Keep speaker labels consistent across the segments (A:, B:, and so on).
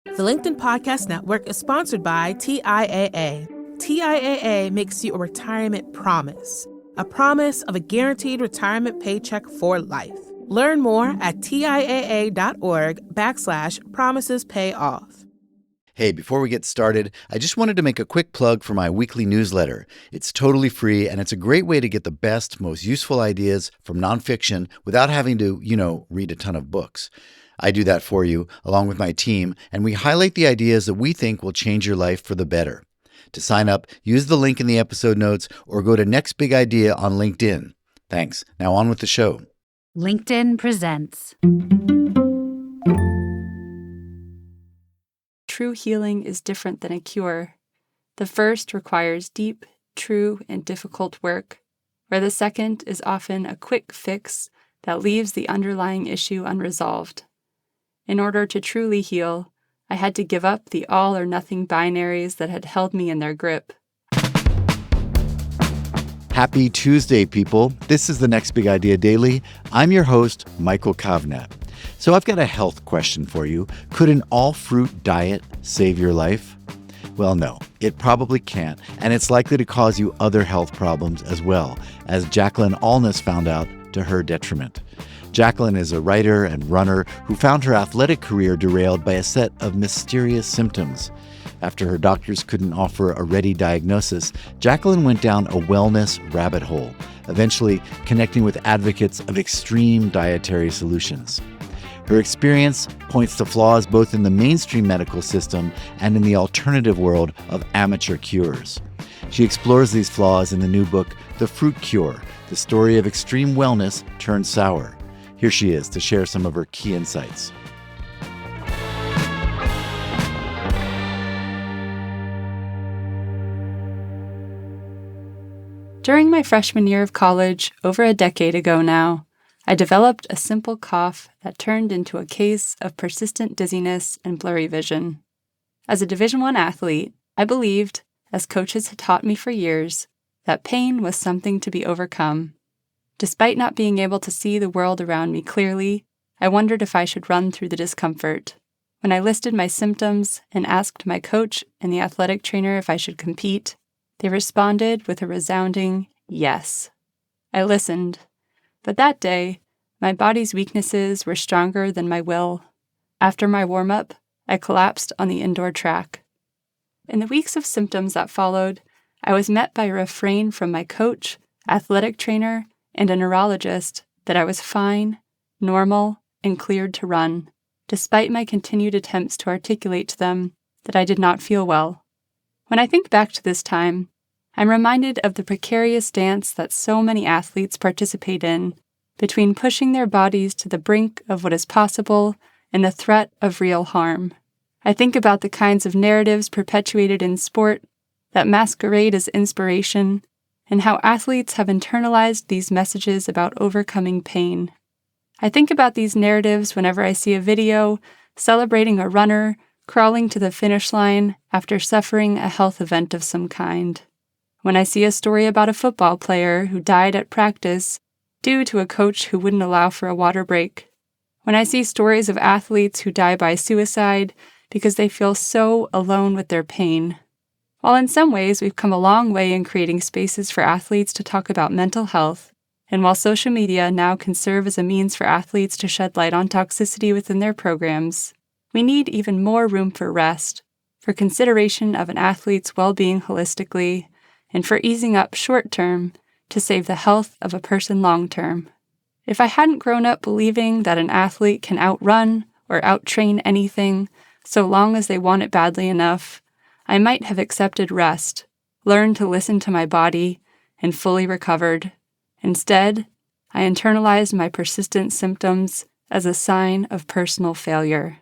A: The LinkedIn Podcast Network is sponsored by TIAA. TIAA makes you a retirement promise, a promise of a guaranteed retirement paycheck for life. Learn more at TIAA.org/promisespayoff.
B: Hey, before we get started, I just wanted to make a quick plug for my weekly newsletter. It's totally free, and it's a great way to get the best, most useful ideas from nonfiction without having to, read a ton of books. I do that for you, along with my team, and we highlight the ideas that we think will change your life for the better. To sign up, use the link in the episode notes or go to Next Big Idea on LinkedIn. Thanks. Now on with the show.
C: LinkedIn presents.
D: True healing is different than a cure. The first requires deep, true, and difficult work, where the second is often a quick fix that leaves the underlying issue unresolved. In order to truly heal, I had to give up the all-or-nothing binaries that had held me in their grip.
B: Happy Tuesday, people. This is the Next Big Idea Daily. I'm your host, Michael Kovnat. So I've got a health question for you. Could an all-fruit diet save your life? Well, no, it probably can't, and it's likely to cause you other health problems as well, as Jacqueline Alnes found out to her detriment. Jacqueline is a writer and runner who found her athletic career derailed by a set of mysterious symptoms. After her doctors couldn't offer a ready diagnosis, Jacqueline went down a wellness rabbit hole, eventually connecting with advocates of extreme dietary solutions. Her experience points to flaws both in the mainstream medical system and in the alternative world of amateur cures. She explores these flaws in the new book, The Fruit Cure, the story of extreme wellness turned sour. Here she is to share some of her key insights.
D: During my freshman year of college, over a decade ago now, I developed a simple cough that turned into a case of persistent dizziness and blurry vision. As a Division I athlete, I believed, as coaches had taught me for years, that pain was something to be overcome. Despite not being able to see the world around me clearly, I wondered if I should run through the discomfort. When I listed my symptoms and asked my coach and the athletic trainer if I should compete, they responded with a resounding yes. I listened, but that day, my body's weaknesses were stronger than my will. After my warm-up, I collapsed on the indoor track. In the weeks of symptoms that followed, I was met by a refrain from my coach, athletic trainer, and a neurologist that I was fine, normal, and cleared to run, despite my continued attempts to articulate to them that I did not feel well. When I think back to this time, I'm reminded of the precarious dance that so many athletes participate in between pushing their bodies to the brink of what is possible and the threat of real harm. I think about the kinds of narratives perpetuated in sport that masquerade as inspiration, and how athletes have internalized these messages about overcoming pain. I think about these narratives whenever I see a video celebrating a runner crawling to the finish line after suffering a health event of some kind. When I see a story about a football player who died at practice due to a coach who wouldn't allow for a water break. When I see stories of athletes who die by suicide because they feel so alone with their pain. While in some ways we've come a long way in creating spaces for athletes to talk about mental health, and while social media now can serve as a means for athletes to shed light on toxicity within their programs, we need even more room for rest, for consideration of an athlete's well-being holistically, and for easing up short-term to save the health of a person long-term. If I hadn't grown up believing that an athlete can outrun or outtrain anything so long as they want it badly enough, I might have accepted rest, learned to listen to my body, and fully recovered. Instead, I internalized my persistent symptoms as a sign of personal failure.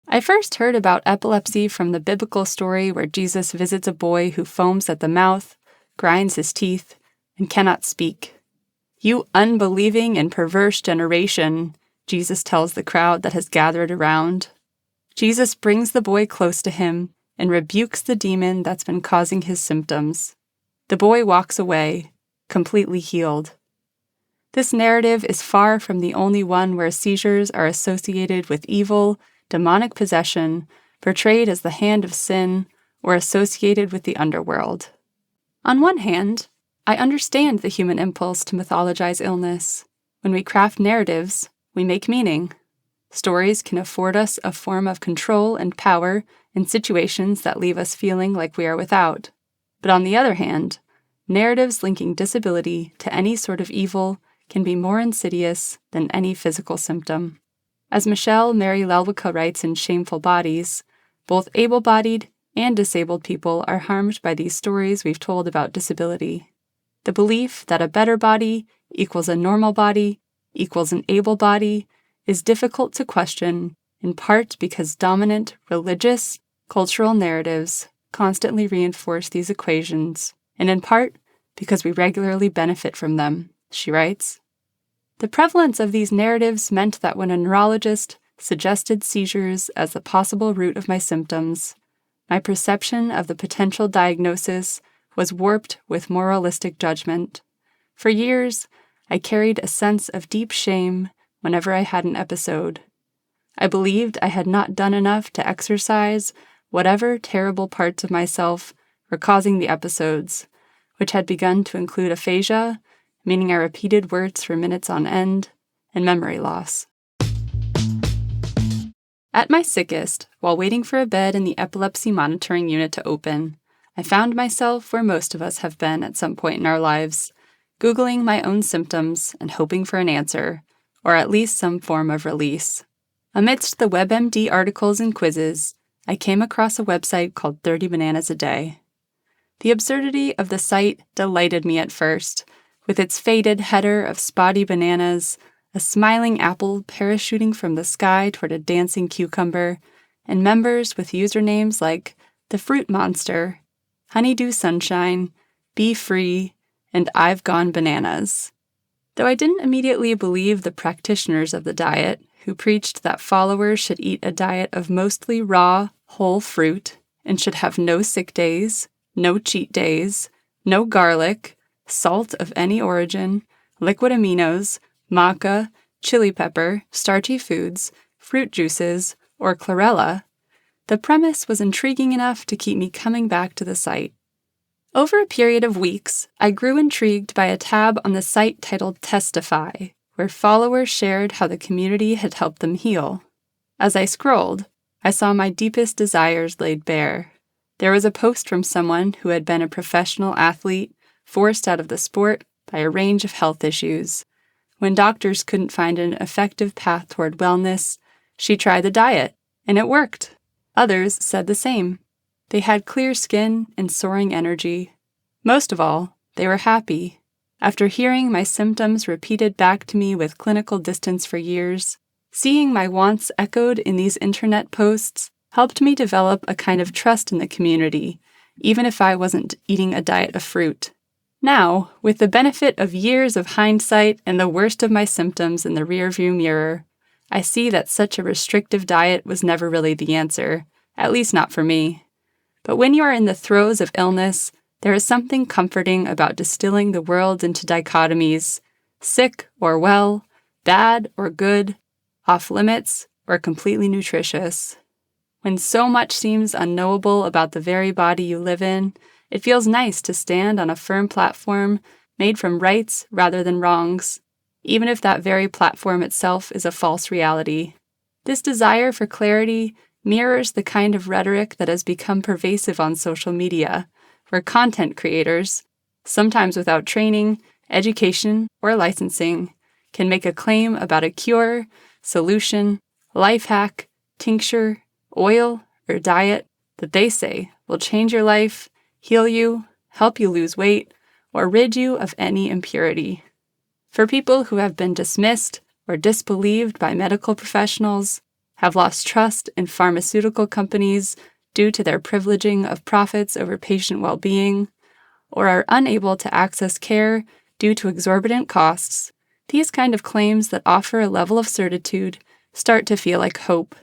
D: I first heard about epilepsy from the biblical story where Jesus visits a boy who foams at the mouth, grinds his teeth, and cannot speak. "You unbelieving and perverse generation," Jesus tells the crowd that has gathered around. Jesus brings the boy close to him and rebukes the demon that's been causing his symptoms. The boy walks away, completely healed. This narrative is far from the only one where seizures are associated with evil, demonic possession, portrayed as the hand of sin, or associated with the underworld. On one hand, I understand the human impulse to mythologize illness. When we craft narratives, we make meaning. Stories can afford us a form of control and power in situations that leave us feeling like we are without. But on the other hand, narratives linking disability to any sort of evil can be more insidious than any physical symptom. As Michelle Mary Lelwica writes in Shameful Bodies, both able-bodied and disabled people are harmed by these stories we've told about disability. The belief that a better body equals a normal body equals an able body is difficult to question, in part because dominant religious, cultural narratives constantly reinforce these equations, and in part because we regularly benefit from them, she writes. The prevalence of these narratives meant that when a neurologist suggested seizures as the possible root of my symptoms, my perception of the potential diagnosis was warped with moralistic judgment. For years, I carried a sense of deep shame whenever I had an episode. I believed I had not done enough to exorcise whatever terrible parts of myself were causing the episodes, which had begun to include aphasia, meaning I repeated words for minutes on end, and memory loss. At my sickest, while waiting for a bed in the epilepsy monitoring unit to open, I found myself where most of us have been at some point in our lives, Googling my own symptoms and hoping for an answer, or at least some form of release. Amidst the WebMD articles and quizzes, I came across a website called 30 Bananas a Day. The absurdity of the site delighted me at first, with its faded header of spotty bananas, a smiling apple parachuting from the sky toward a dancing cucumber, and members with usernames like The Fruit Monster, Honeydew Sunshine, Be Free, and I've Gone Bananas. Though I didn't immediately believe the practitioners of the diet, who preached that followers should eat a diet of mostly raw, whole fruit, and should have no sick days, no cheat days, no garlic, salt of any origin, liquid aminos, maca, chili pepper, starchy foods, fruit juices, or chlorella, the premise was intriguing enough to keep me coming back to the site. Over a period of weeks, I grew intrigued by a tab on the site titled Testify, where followers shared how the community had helped them heal. As I scrolled, I saw my deepest desires laid bare. There was a post from someone who had been a professional athlete, forced out of the sport by a range of health issues. When doctors couldn't find an effective path toward wellness, she tried the diet, and it worked. Others said the same. They had clear skin and soaring energy. Most of all, they were happy. After hearing my symptoms repeated back to me with clinical distance for years, seeing my wants echoed in these internet posts helped me develop a kind of trust in the community, even if I wasn't eating a diet of fruit. Now, with the benefit of years of hindsight and the worst of my symptoms in the rearview mirror, I see that such a restrictive diet was never really the answer, at least not for me. But when you are in the throes of illness, there is something comforting about distilling the world into dichotomies, sick or well, bad or good, off limits or completely nutritious. When so much seems unknowable about the very body you live in, it feels nice to stand on a firm platform made from rights rather than wrongs, even if that very platform itself is a false reality. This desire for clarity mirrors the kind of rhetoric that has become pervasive on social media, where content creators, sometimes without training, education, or licensing, can make a claim about a cure, solution, life hack, tincture, oil, or diet that they say will change your life, heal you, help you lose weight, or rid you of any impurity. For people who have been dismissed or disbelieved by medical professionals, have lost trust in pharmaceutical companies due to their privileging of profits over patient well-being, or are unable to access care due to exorbitant costs, these kind of claims that offer a level of certitude start to feel like hope.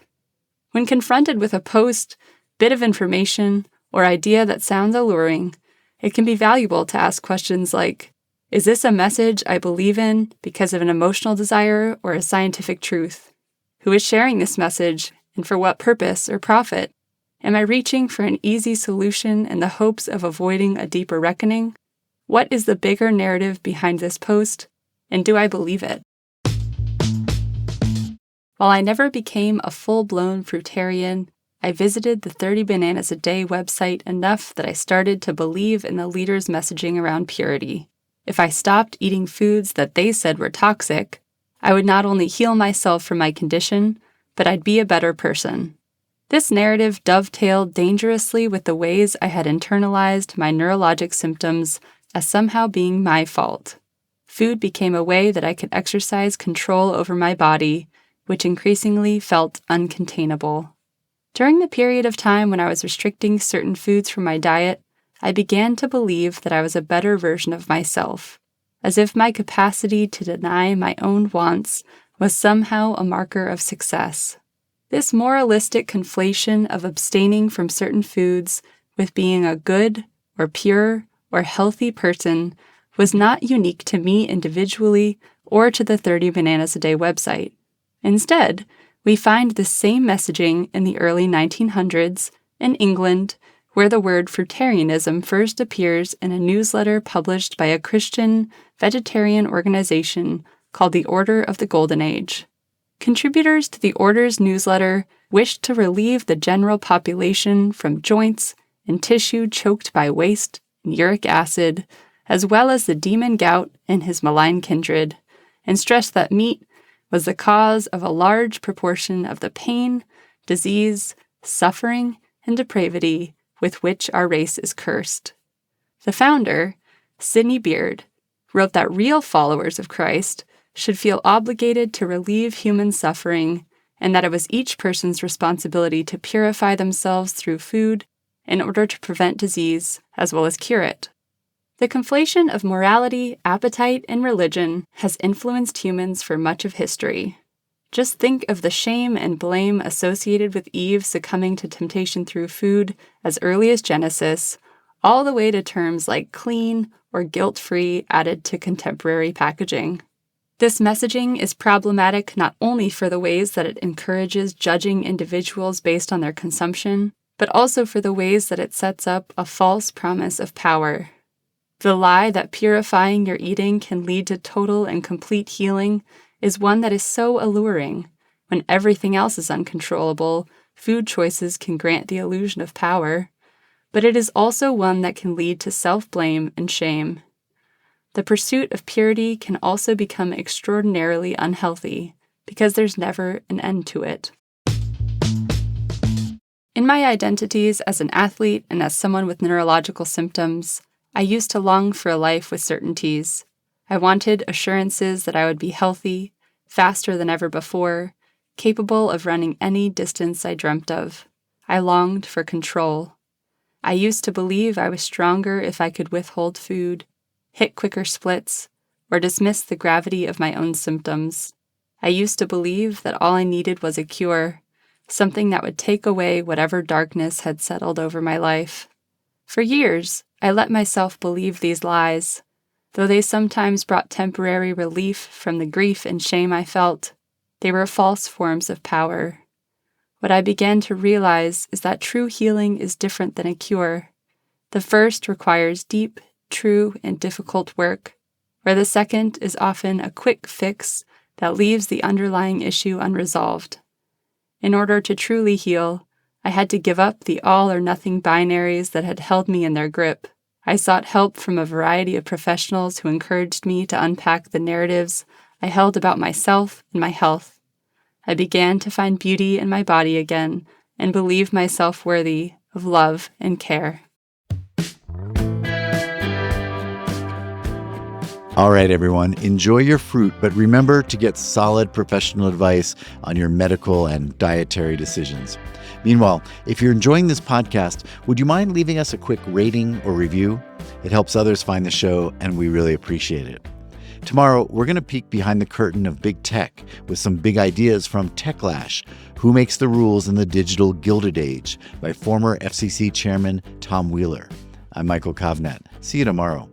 D: When confronted with a post, bit of information, or idea that sounds alluring, it can be valuable to ask questions like, Is this a message I believe in because of an emotional desire or a scientific truth? Who is sharing this message, and for what purpose or profit? Am I reaching for an easy solution in the hopes of avoiding a deeper reckoning? What is the bigger narrative behind this post, and do I believe it? While I never became a full-blown fruitarian, I visited the 30 Bananas a Day website enough that I started to believe in the leaders' messaging around purity. If I stopped eating foods that they said were toxic, I would not only heal myself from my condition, but I'd be a better person. This narrative dovetailed dangerously with the ways I had internalized my neurologic symptoms as somehow being my fault. Food became a way that I could exercise control over my body, which increasingly felt uncontainable. During the period of time when I was restricting certain foods from my diet, I began to believe that I was a better version of myself, as if my capacity to deny my own wants was somehow a marker of success. This moralistic conflation of abstaining from certain foods with being a good or pure or healthy person was not unique to me individually or to the 30 Bananas a Day website. Instead, we find the same messaging in the early 1900s in England, where the word fruitarianism first appears in a newsletter published by a Christian vegetarian organization called the Order of the Golden Age. Contributors to the Order's newsletter wished to relieve the general population from joints and tissue choked by waste and uric acid, as well as the demon gout and his malign kindred, and stressed that meat was the cause of a large proportion of the pain, disease, suffering, and depravity with which our race is cursed. The founder, Sidney Beard, wrote that real followers of Christ should feel obligated to relieve human suffering, and that it was each person's responsibility to purify themselves through food in order to prevent disease as well as cure it. The conflation of morality, appetite, and religion has influenced humans for much of history. Just think of the shame and blame associated with Eve succumbing to temptation through food as early as Genesis, all the way to terms like clean or guilt-free added to contemporary packaging. This messaging is problematic not only for the ways that it encourages judging individuals based on their consumption, but also for the ways that it sets up a false promise of power. The lie that purifying your eating can lead to total and complete healing is one that is so alluring. When everything else is uncontrollable, food choices can grant the illusion of power, but it is also one that can lead to self-blame and shame. The pursuit of purity can also become extraordinarily unhealthy because there's never an end to it. In my identities as an athlete and as someone with neurological symptoms, I used to long for a life with certainties. I wanted assurances that I would be healthy, faster than ever before, capable of running any distance I dreamt of. I longed for control. I used to believe I was stronger if I could withhold food, hit quicker splits, or dismiss the gravity of my own symptoms. I used to believe that all I needed was a cure, something that would take away whatever darkness had settled over my life. For years, I let myself believe these lies. Though they sometimes brought temporary relief from the grief and shame I felt, they were false forms of power. What I began to realize is that true healing is different than a cure. The first requires deep, true, and difficult work, where the second is often a quick fix that leaves the underlying issue unresolved. In order to truly heal, I had to give up the all-or-nothing binaries that had held me in their grip. I sought help from a variety of professionals who encouraged me to unpack the narratives I held about myself and my health. I began to find beauty in my body again and believe myself worthy of love and care.
B: All right, everyone, enjoy your fruit, but remember to get solid professional advice on your medical and dietary decisions. Meanwhile, if you're enjoying this podcast, would you mind leaving us a quick rating or review? It helps others find the show, and we really appreciate it. Tomorrow, we're going to peek behind the curtain of big tech with some big ideas from Techlash, Who Makes the Rules in the Digital Gilded Age, by former FCC Chairman Tom Wheeler. I'm Michael Kovnat. See you tomorrow.